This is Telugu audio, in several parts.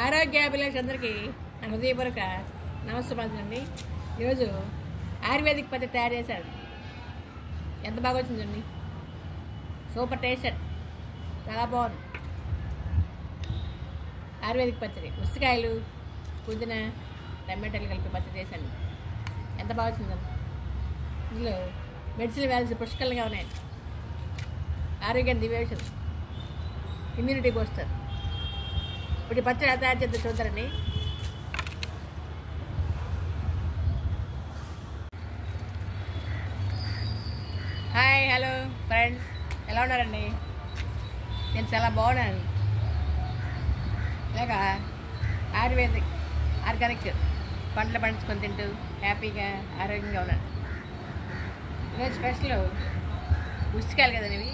ఆరోగ్యాభిలాషులందరికీ నా హృదయపూర్వక నమస్కారం అండి. ఈరోజు ఆయుర్వేదిక్ పద్ధతి తయారు చేశారు. ఎంత బాగా వచ్చిందండి, సూపర్ టేస్ట్, చాలా బాగుంది. ఆయుర్వేదిక్ పచ్చడి, ఉసిరికాయలు, పుదీనా, టమాటాలు కలిపి పచ్చడి చేశాను. ఎంత బాగా వచ్చిందండి. ఇందులో మెడిసిన్ వాల్యూస్ పుష్కలంగా ఉన్నాయి. ఆరోగ్యాన్ని దివ్యౌషధం, ఇమ్యూనిటీ బూస్టర్. ఇప్పుడు పచ్చడి ఎలా తయారు చేద్దాం చూద్దారండి. హాయ్, హలో ఫ్రెండ్స్, ఎలా ఉన్నారండి? నేను చాలా బాగున్నాను. ఇలాగా ఆయుర్వేదిక్ ఆర్గానిక్ పంటలు పండించుకొని తింటూ హ్యాపీగా ఆరోగ్యంగా ఉన్నాను. ఈరోజు స్పెషల్ ఉసిరికాయలు కదండి. ఇవి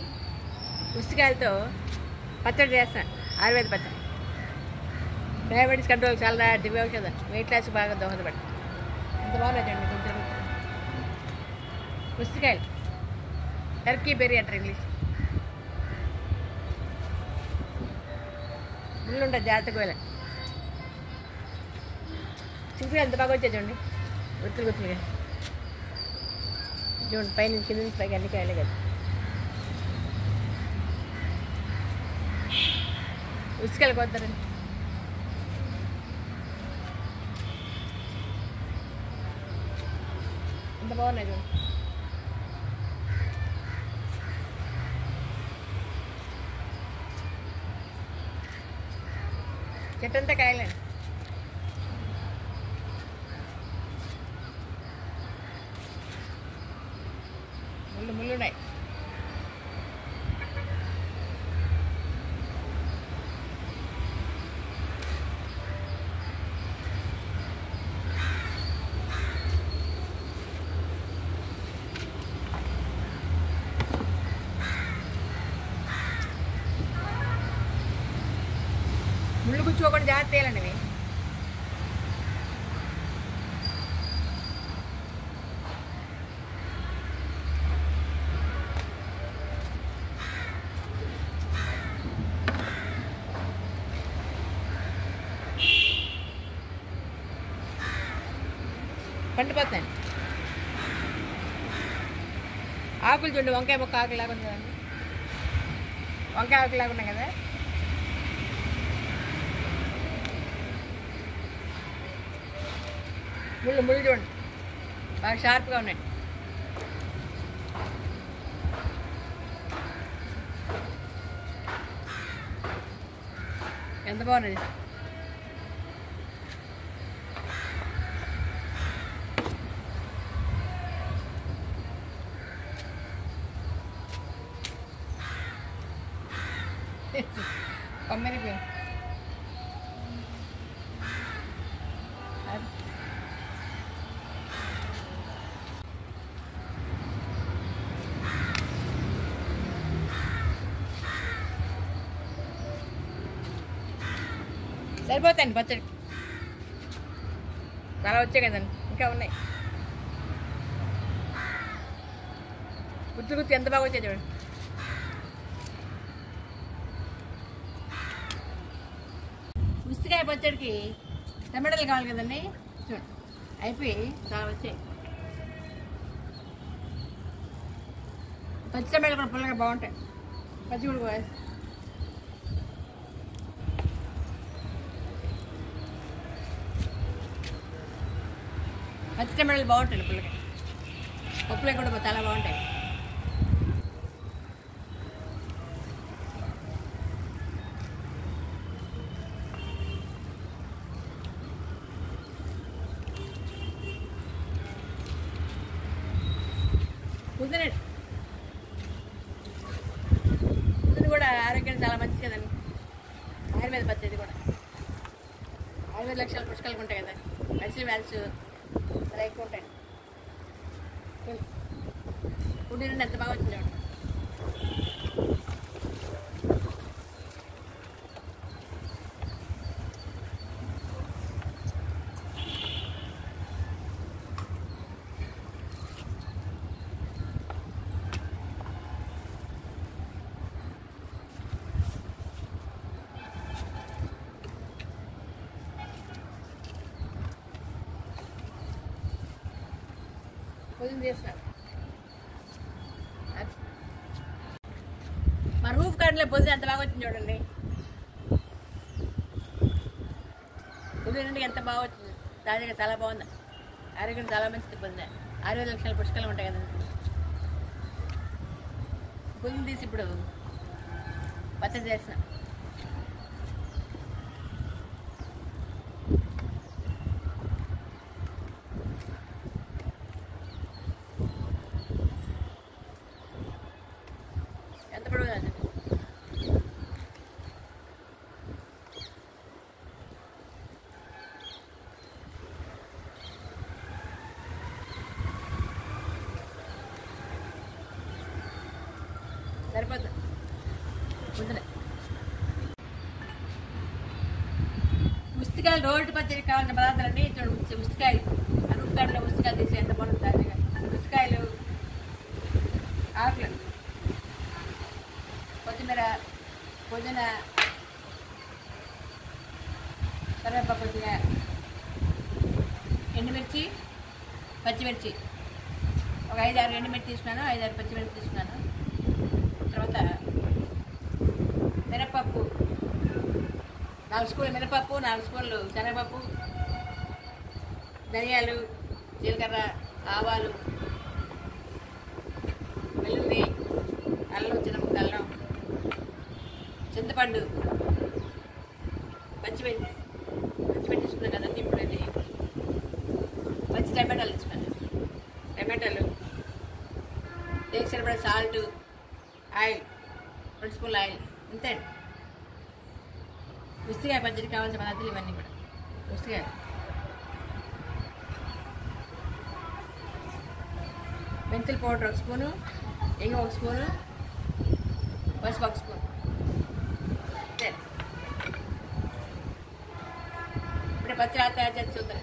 ఉసిరికాయలతో పచ్చడి చేస్తాను, ఆయుర్వేద పచ్చడి. డయాబెటీస్ కంట్రోల్ చాలా దివ్యౌషధం, వెయిట్ లాస్ బాగా దోహదపడి. ఎంత బాగున్నాయండి. కొంచెం ఉసిరికాయలు, టర్కీ బెర్రీ అంటారు ఇంగ్లీష్. ముళ్ళు ఉంటుంది, జాగ్రత్తగా వెళ్ళండి. చింతకాయ ఎంత బాగా వచ్చాయి చూడండి, గుర్తులు గుర్తులుగా చూడండి. పైన కింద నుంచి పైకి అన్ని కాయలే కదా. ఉసిరికాయలు కొడతారండి. ఎంత బాగున్నాయి చూడండి. చెట్టు అంతా కాయలండి. ముళ్ళు ఉన్నాయి. ముళ్ళు గుచ్చుకోకుండా జాగ్రత్త చేయాలండి. ఇవి పండిపోతాయండి. ఆకులు చూడండి, వంకాయ మొక్క ఆకులాగా ఉంది కదండి. వంకాయ ఆకులాగా ఉన్నాయి కదా. ముళ్ళు చూడండి, బాగా షార్ప్గా ఉన్నాయి. ఎంత బాగున్నది. కొమ్మరిపోయి సరిపోతాయండి పచ్చడి. చాలా వచ్చాయి కదండి, ఇంకా ఉన్నాయి. గుర్తు ఎంత బాగా వచ్చాయి చూడండి. ఉసిరికాయ పచ్చడికి టమాటాలు కావాలి కదండి. చూడండి, అయిపోయి చాలా వచ్చాయి. పచ్చి టమాటాలు కూడా పుల్లగా బాగుంటాయి. పచ్చి కూడా వేసి పచ్చి టమాటాలు బాగుంటాయి. పుల్లగా పప్పులే కూడా చాలా బాగుంటాయి. పుదీనా కూడా ఆరోగ్యానికి చాలా మంచిది కదండి. ఆయుర్వేద పద్ధతి కూడా ఆయుర్వేద లక్షణాలు పుష్కలంగా ఉంటాయి కదా. మెడిసిన్ వాల్యూస్ చాలా ఎక్కువ ఉంటాయి. పుదీనా ఎంత బాగా వచ్చింది. పుదీనా తీస్తున్నారు. మా రూఫ్ గార్డెన్లో పుదీనా ఎంత బాగా వచ్చింది చూడండి. పుదీనా ఎంత బాగా వచ్చింది, తాజాగా చాలా బాగుంది. ఆరోగ్యం చాలా మంచిది. పుదీనా 60 లక్షల పుష్కలం ఉంటాయి కదా. పుదీనా తీసి ఇప్పుడు పచ్చడి చేస్తున్నాం. ఎంత పొడవు అది? సరిపోతుంది. ముందునే ఉసిరికాయలు రోడ్డు పచ్చడి కావాల్సిన పదార్థాలన్నీ చూడండి. ఉసిరికాయలు అరుపుకాడలో ఉసిరికాయలు తీసి ఎంత బాగుంటుంది. ఉసిరికాయలు, ఆకులు, కొత్తిమీర, పుదీనా, కరివేపాకు, కొద్దిగా ఎండుమిర్చి, పచ్చిమిర్చి, ఒక 5-6 ఎండుమిర్చి తీసుకున్నాను, 5-6 పచ్చిమిర్చి తీసుకున్నాను. తర్వాత మినపప్పు 4 స్పూన్లు మినపప్పు, 4 స్పూన్లు శనగపప్పు, ధనియాలు, జీలకర్ర, ఆవాలు, వెల్లుల్లి, అల్లం, చిన్న ముక్క అల్లం, చింతపండు, పచ్చిమిర్చి తీసుకున్నాను కదండి. ఇప్పుడు అది పచ్చి టమాటాలు తీసుకున్నాను. టమాటాలు, దేనికి సరిపడా సాల్ట్, ఆయిల్ 2 స్పూన్లు ఆయిల్, అంతే. ఉసిరికాయ పచ్చడి కావాల్సిన పదార్థాలు ఇవన్నీ కూడా. ఉసిరికాయ, మెంతుల పౌడర్ 1 స్పూను, ఇంగు 1 స్పూను, పసుపు 1 స్పూన్, అంతే. ఇప్పుడు పచ్చడి తయారు చేసి చూద్దాం.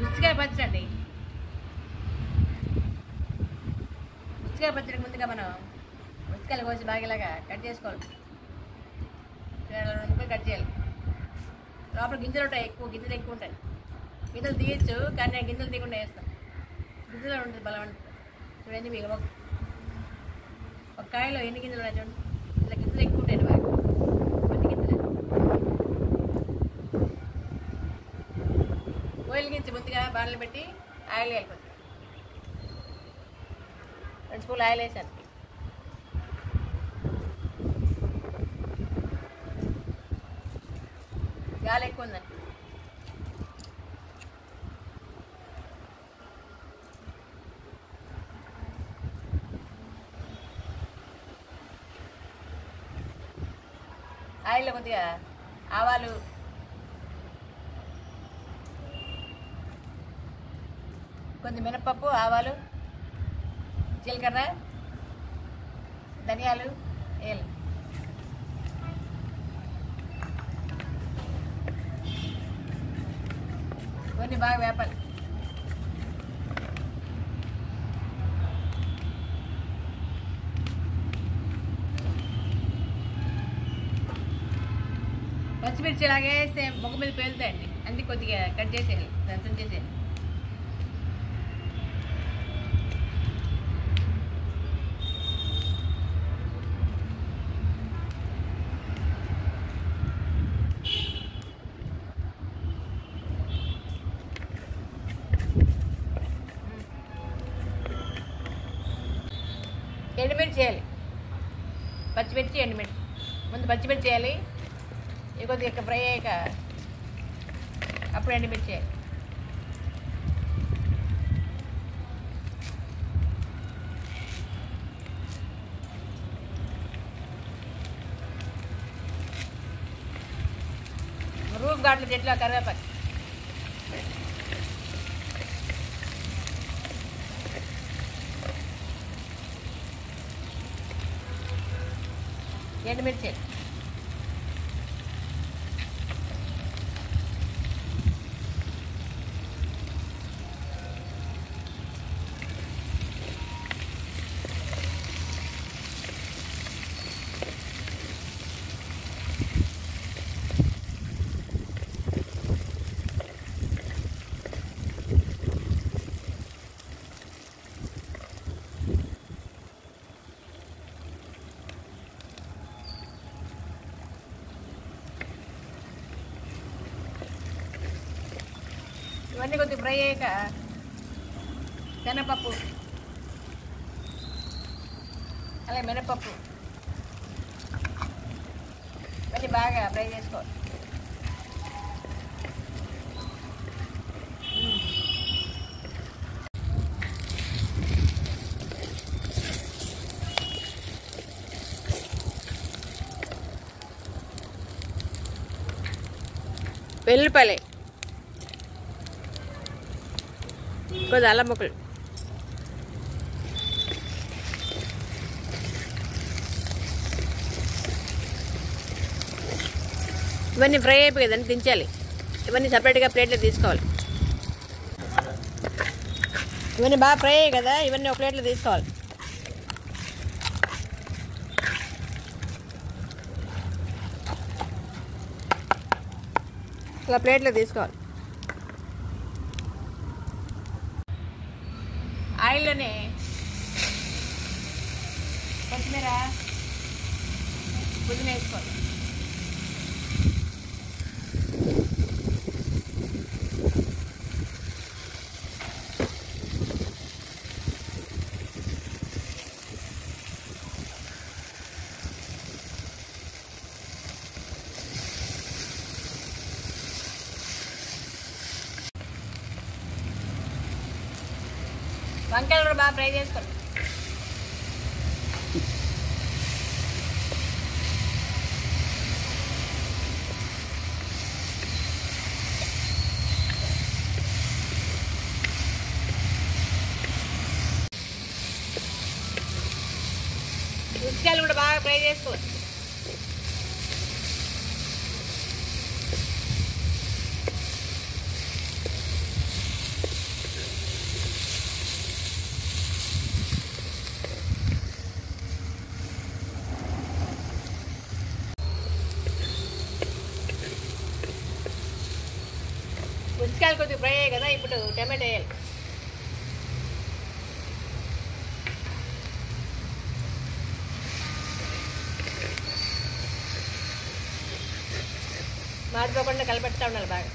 ఉసిరికాయ పచ్చడి అండి. ఉసిరికాయ పచ్చడికి ముందుగా మనం ఉసిరికాయలు కోసి బాగా ఇలాగా కట్ చేసుకోవాలి. 2 కట్ చేయాలి. లోపల గింజలు ఉంటాయి, గింజలు ఎక్కువ ఉంటాయి. గింజలు తీయచ్చు, కానీ నేను గింజలు తీయకుండా వేస్తాను. గింజలు ఉంటుంది, బలం ఉంటుంది. చూడండి, మీకు ఒక కాయలో ఎన్ని గింజలు ఉన్నాయి చూడండి. ఇలా గింజలు ఎక్కువ ఉంటాయి బాగా, అన్ని గింజలు. ఆయిల్ గించి ముందుగా బాణలు పెట్టి ఆయిల్ వేయాలి. 2 స్పూన్లు ఆయిల్ వేసాను. గాలి ఎక్కువ ఉందండి. ఆయిల్లో కొద్దిగా ఆవాలు, కొంచెం మినపప్పు, ఆవాలు, జీలకర్ర, ధనియాలు వేయాలి. కొన్ని బాగా వేపాలి. పచ్చిమిర్చి ఇలాగే మొక్క మీద పేలుతాయండి, అందుకే కొద్దిగా కట్ చేసేయాలి, దంచం చేసేయాలి. ఎండుమిర్చి చేయాలి, పచ్చిమిర్చి, ఎండుమిర్చి. ముందు పచ్చిమిర్చి చేయాలి, ఇవి కొద్దిగా ఫ్రై అయ్యాక అప్పుడు ఎండుమిర్చి చేయాలి. పసుపు ఘాట్లు చెట్లు కరివేపాకు. ఎండుమిర్చి, ఇవన్నీ కొద్దిగా ఫ్రై అయ్యాక శనగపప్పు అలాగే మినపప్పు ఇవన్నీ బాగా ఫ్రై చేసుకోవాలి. వెల్లుల్లిపాయలు, కొద్దిగా అల్లం ముక్కలు, ఇవన్నీ ఫ్రై అయిపోయి కదండి దించాలి. ఇవన్నీ సపరేట్గా ప్లేట్లో తీసుకోవాలి. ఇవన్నీ బాగా ఫ్రై అయ్యాయి కదా, ఇవన్నీ ఒక ప్లేట్లో తీసుకోవాలి. ఇలా ప్లేట్లో తీసుకోవాలి. ఆయిల్లోనే కొత్తిమీర, పుదీనా వేసుకోవాలి. వంకాయలు కూడా బాగా ఫ్రై చేసుకోండి. ఉసిరికాయలు కూడా బాగా ఫ్రై చేసుకోవచ్చు. ఉసిరికాయలు కొద్దిగా ఫ్రై అయ్యాయి కదా, ఇప్పుడు టమాటో వేయాలి. మాడిపోకుండా కలిపెడతా ఉండాలి బాగా.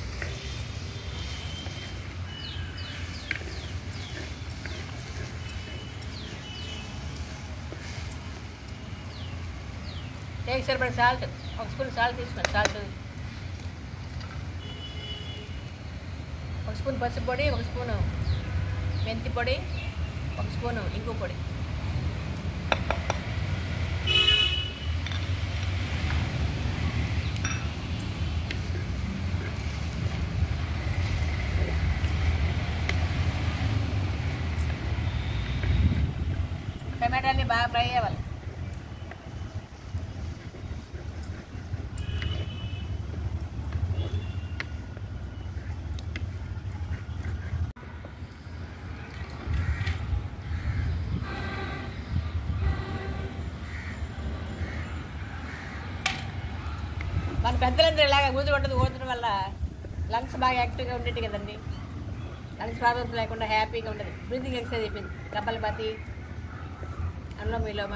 టేస్ట్ సరిపడే సాల్ట్, ఒక స్పూన్ సాల్ట్ తీసుకోండి. సాల్ట్, ఒక స్పూన్ పసుపు పొడి, ఒక స్పూను మెంతి పొడి, ఒక స్పూను ఇంగు పొడి. టమాటాన్ని బాగా ఫ్రై అవ్వాలి. మన పెద్దలందరూ ఇలాగ ఊదడం వల్ల లంగ్స్ బాగా యాక్టివ్గా ఉండేది కదండి. లంగ్స్ ప్రాబ్లమ్స్ లేకుండా హ్యాపీగా ఉంటుంది. బ్రీతింగ్ ఎక్సర్సైజ్ అయిపోయింది. కపాలభాతి, అనులోమ విలోమ.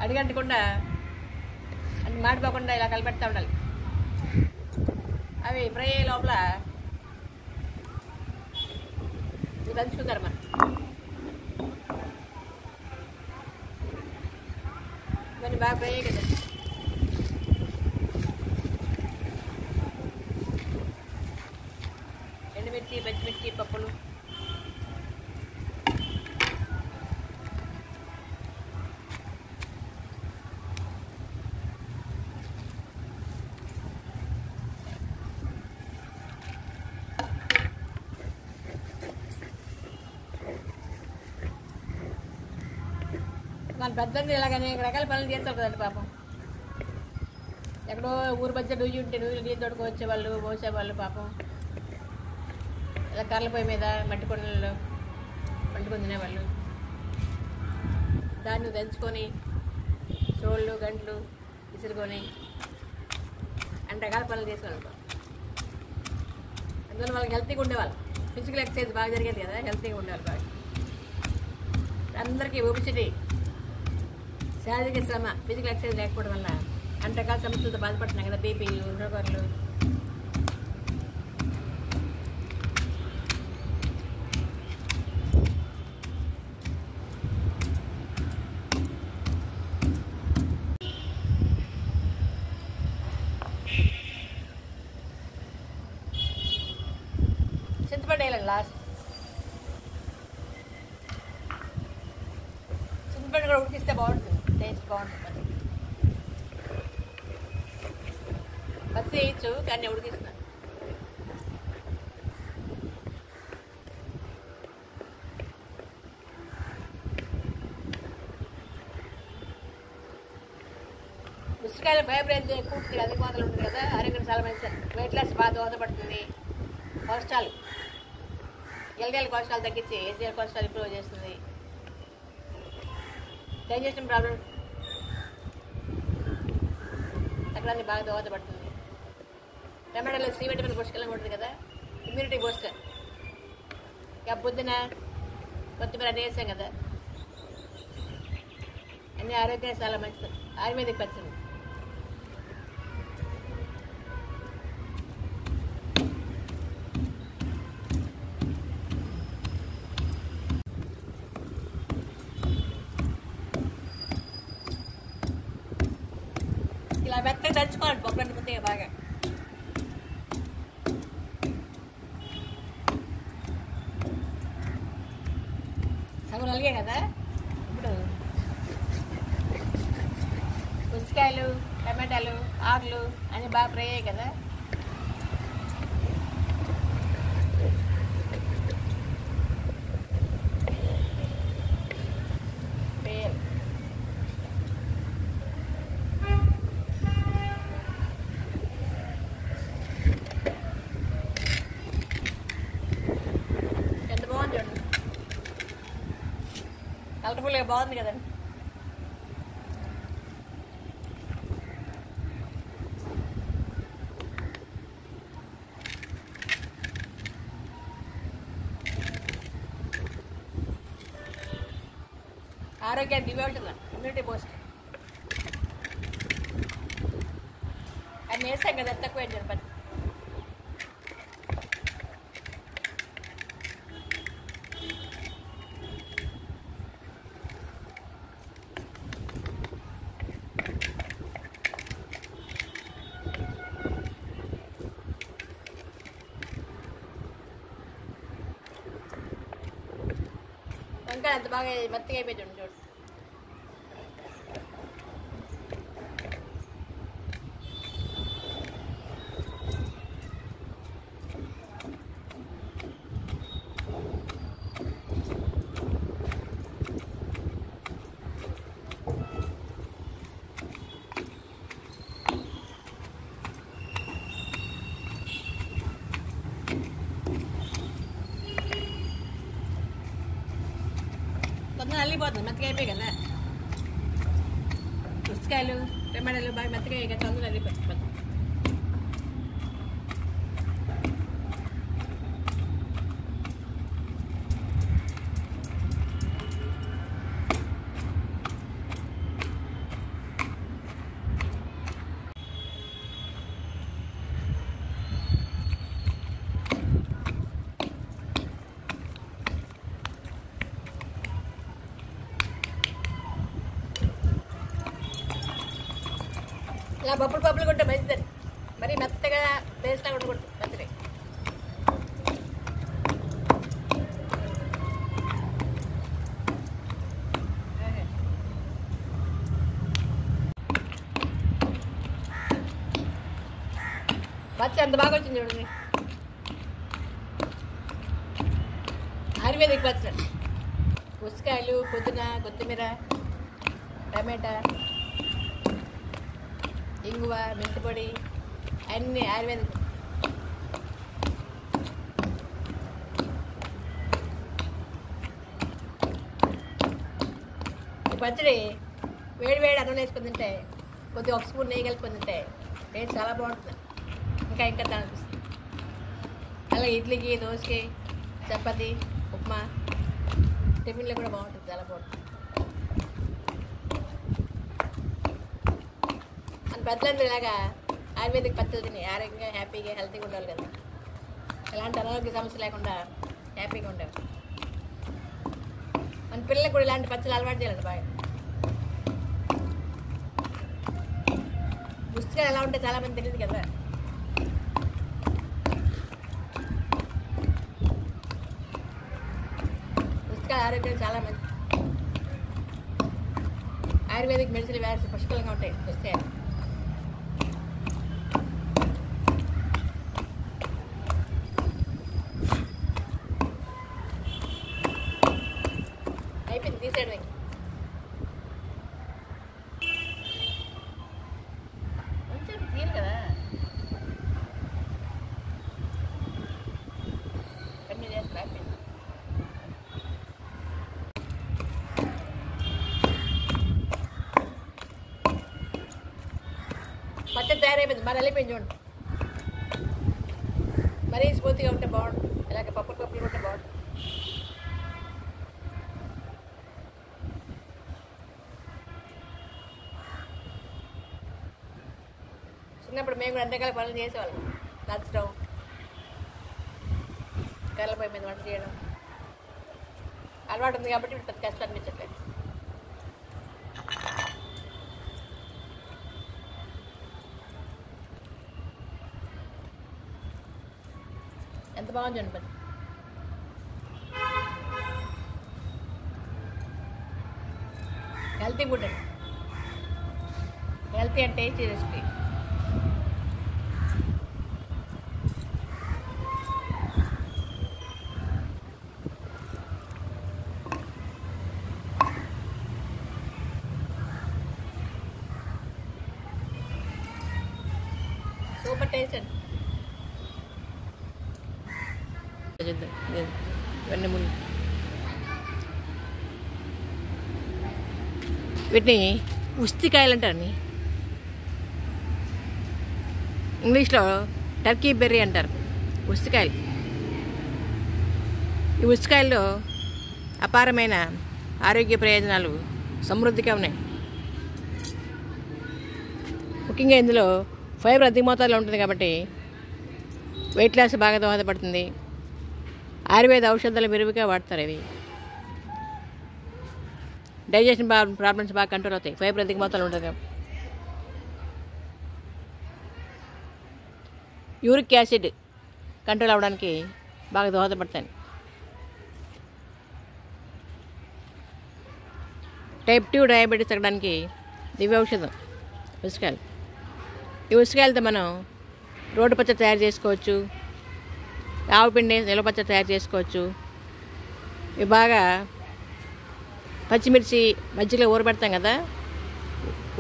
అడిగంటకుండా అన్ని మాడిపోకుండా ఇలా కలిపెడతా ఉండాలి. అవి ఫ్రై అయ్యే లోపల ఇది దంచుకుంటారు మనం. ఇవన్నీ బాగా ఫ్రై అయ్యాయి కదండి. ఎండుమిర్చి, పచ్చిమిర్చి, పప్పులు, మన పెద్దలు ఇలాగ అనేక రకాల పనులు చేస్తారు కదండి పాపం. ఎక్కడో ఊరు మధ్య నుయ్యి ఉంటే నువ్వులు నీళ్ళు తోడుకు వచ్చేవాళ్ళు, పోసేవాళ్ళు పాపం. ఇలా కర్రల పొయ్యి మీద మట్టి కొండలలో వండుకొని తినేవాళ్ళు. దాన్ని దంచుకొని చోళ్ళు గంటలు విసురుకొని అన్ని రకాల పనులు చేసేవాళ్ళు. అందువల్ల వాళ్ళకి హెల్తీగా ఉండేవాళ్ళు. ఫిజికల్ ఎక్సర్సైజ్ బాగా జరిగేది కదా, హెల్తీగా ఉండేవాళ్ళు బాగా. అందరికీ ఒబిసిటీ, శారీరక శ్రమ, ఫిజికల్ ఎక్సర్సైజ్ లేకపోవడం వల్ల అన్ని రకాల సమస్యలతో బాధపడుతున్నాయి కదా, బీపీలు, షుగర్లు. చింతపండు వేయాలండి లాస్ట్. చింతపండు కూడా ఉడికిస్తే బాగుంటుంది, టేస్ట్ బాగుంటుంది. పచ్చి వేయచ్చు కానీ ఉడికిస్తున్నాను. ఉసిరికాయల ఫైబర్ అయితే ఎక్కువ ఉంటుంది, అధిక మాత్రలు ఉంటుంది కదా, ఆరోగ్యం చాలా మంచిది. వెయిట్ లాస్ బాగా దోహదపడుతుంది. కొలెస్ట్రాల్, ఎల్డిఎల్ కొలెస్ట్రాల్ తగ్గించి హెచ్డిఎల్ కొలెస్ట్రాల్ ఇంప్రూవ్ చేస్తుంది. డైజెషన్ ప్రాబ్లం తగ్గడానికి బాగా దోహదపడుతుంది. టమాటాలో సి విటమిన్ పుష్కలంగా ఉంటుంది కదా, ఇమ్యూనిటీ బూస్టర్. ఇక పొద్దున కొత్తిమీర అన్నీ వేసాం కదా, అన్నీ ఆరోగ్యానికి చాలా మంచిది. ఆయుర్వేదిక్ పచ్చడి. ఇలా మెత్తగా దంచుకోవాలి బొబ్బరి ముద్దగా బాగా. సగం అలిగే కదా. ఇప్పుడు ఉసిరికాయలు, టమాటాలు, ఆకులు అన్నీ బాగా ఫ్రై అయ్యాయి కదా. ఎంత బాగుంది చూడండి, కలర్ఫుల్గా బాగుంది కదండి. ఆరోగ్యానికి ఇవే ఉంటుంది, ఇమ్యూనిటీ బూస్ట్. అది వేసాం కదా, తక్కువ వేయండి పచ్చి. వంకాయ అంత బాగా మెత్తగా అయిపోయి చూడండి. తొందరగా అల్లిపోతుంది, మెత్తగా అయిపోయి కదా. ఉసిరికాయలు, టమాటాలు బాగా మెత్తగా అయ్యాయి కదా, తొందరగా అల్లిపోతుంది. ఇలా పప్పులు కొంటే మంచిదండి, మరి మెత్తగా పేస్ట్ లాగా ఉండకూడదు పచ్చడి. పచ్చడి ఎంత బాగా వచ్చింది చూడండి, ఆయుర్వేదిక్ పచ్చడి. ఉసిరికాయలు, పుదీనా, కొత్తిమీర, టమాటా, ఇంగువ, మెంతి పొడి అన్నీ ఆయుర్వేదిక్. ఈ పచ్చడి వేడి వేడి అన్నం వేసుకుని తింటే, కొద్దిగా ఒక స్పూన్ నెయ్యి కలుపుకొని తింటే టేస్ట్ చాలా బాగుంటుంది. ఇంకా ఇంకా తినాలనిపిస్తుంది. అలా ఇడ్లీకి, దోశకి, చపాతి, ఉప్మా, టిఫిన్లో కూడా బాగుంటుంది, చాలా బాగుంటుంది. మన పెద్దలందరూ ఇలాగా ఆయుర్వేదిక్ పచ్చళ్ళు తిని ఆరోగ్యంగా, హ్యాపీగా, హెల్తీగా ఉండాలి కదా. ఎలాంటి అనారోగ్య సమస్య లేకుండా హ్యాపీగా ఉండాలి. మన పిల్లలకు కూడా ఇలాంటి పచ్చళ్ళు అలవాటు చేయాలండి బాగా. పుస్తకాలు ఎలా ఉంటే చాలామంది తెలియదు కదా. పుస్తకాలు ఆరోగ్యం చాలా మంచి. ఆయుర్వేదిక్ మెడిసిన్ వ్యాల్స్ పుష్కలంగా ఉంటాయి పుస్తకాలు. అయిపోయింది, తీసేయడం. కొంచెం తీయాలి కదా. కన్నీ చేస్తారు. అయిపోయింది. పచ్చడి తయారైపోయింది. మరి వెళ్ళిపోయింది చూడండి. మరీ స్మూత్గా ఉంటే బాగుంటుంది. ఇలాగ పప్పులు ఉంటే బాగుంటుంది. చిన్నప్పుడు మేము కూడా అంతకాల పనులు చేసేవాళ్ళం. దంచడం, కర్రలపై మీద వంట చేయడం అలవాటు ఉంది కాబట్టి పెద్ద కష్టం అనిపించట్లేదు. ఎంత బాగుంది చూడండి పని. హెల్తీ ఫుడ్ అండి. Healthy and tasty recipe. Super taste అండి. ఇవన్నీ ముందు వీటిని ఉస్తికాయలు అంటారు. ఇంగ్లీష్లో టర్కీ బెర్రీ అంటారు. ఉస్తికాయలు. ఈ ఉస్తికాయల్లో అపారమైన ఆరోగ్య ప్రయోజనాలు సమృద్ధిగా ఉన్నాయి. ముఖ్యంగా ఇందులో ఫైబర్ అధిక మోతాదులో ఉంటుంది కాబట్టి వెయిట్ లాస్ బాగా దోహదపడుతుంది. ఆయుర్వేద ఔషధాలు విరివిగా వాడతారు. ఇవి డైజెషన్ ప్రాబ్లమ్స్ బాగా కంట్రోల్ అవుతాయి. ఫైబర్ అధిక మోతాదులో ఉంటుంది. యూరిక్ యాసిడ్ కంట్రోల్ అవ్వడానికి బాగా దోహదపడతాయి. టైప్ 2 డయాబెటీస్ తగ్గడానికి దివ్య ఔషధం ఉసిరికాయలు. ఈ ఉసిరికాయలతో మనం రోడ్డు పచ్చడి తయారు చేసుకోవచ్చు. ఆవుపిండి నిల్వ పచ్చడి తయారు చేసుకోవచ్చు. ఇవి బాగా పచ్చిమిర్చి మజ్జిగలో ఊరబెడతాం కదా,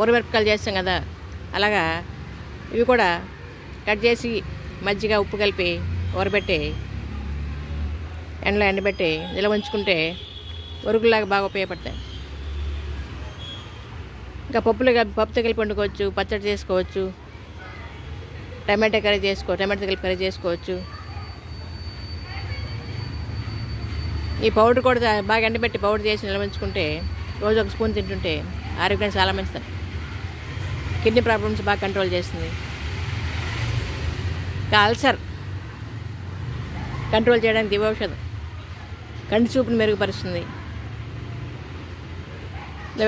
ఊరమిరపకాయలు చేస్తాం కదా, అలాగా ఇవి కూడా కట్ చేసి మజ్జిగ ఉప్పు కలిపి ఊరబెట్టి ఎండలో ఎండబెట్టి నిల్వ ఉంచుకుంటే ఒరుగులాగా బాగా ఉపయోగపడతాయి. ఇంకా పప్పుతో కలిపి వండుకోవచ్చు, పచ్చడి చేసుకోవచ్చు, టమాటో కలిపి కర్రీ చేసుకోవచ్చు. ఈ పౌడర్ కూడా బాగా ఎండబెట్టి పౌడర్ చేసి నిల్వ ఉంచుకుంటే రోజు ఒక స్పూన్ తింటుంటే ఆరోగ్యానికి చాలా మంచిది. కిడ్నీ ప్రాబ్లమ్స్ బాగా కంట్రోల్ చేస్తుంది. ఇంకా అల్సర్ కంట్రోల్ చేయడానికి దివ్య ఔషధం. కంటి చూపును మెరుగుపరుస్తుంది.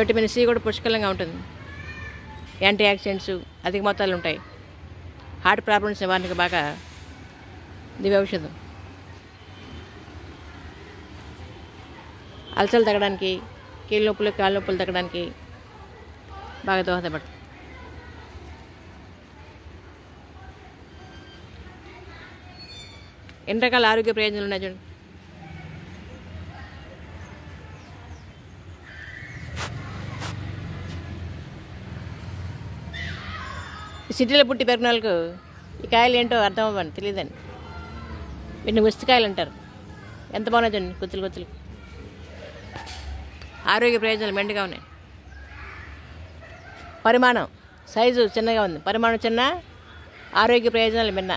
విటమిన్ సి కూడా పుష్కలంగా ఉంటుంది. యాంటీ ఆక్సిడెంట్స్ అధిక మొత్తాలు ఉంటాయి. హార్ట్ ప్రాబ్లమ్స్ నివారణకు బాగా దివ్య ఔషధం. అల్సర్లు తగ్గడానికి, కీళ్ళ నొప్పులు, కాళ్ళ నొప్పులు తగ్గడానికి బాగా దోహదపడుతుంది. ఎన్ని రకాల ఆరోగ్య ప్రయోజనాలు ఉన్నాయి చూడండి. సిటీలో పుట్టి పెరిగిన వాళ్ళకు ఈ కాయలు ఏంటో అర్థం అవ్వండి, తెలియదండి. వీటిని ఉసిరికాయలు అంటారు. ఎంత బాగున్నాయి చూడండి, గుత్తులు గుత్తులు. ఆరోగ్య ప్రయోజనాలు మెండుగా ఉన్నాయి. పరిమాణం సైజు చిన్నగా ఉంది, పరిమాణం చిన్న, ఆరోగ్య ప్రయోజనాలు మిన్న.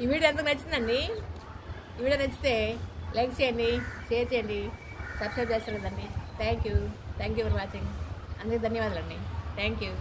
ఈ వీడియో ఎంతకు నచ్చిందండి? ఈ వీడియో నచ్చితే లైక్ చేయండి, షేర్ చేయండి, సబ్స్క్రైబ్ చేస్తారు కదండి. Thank you for watching. అందరికీ ధన్యవాదాలండి. Thank you.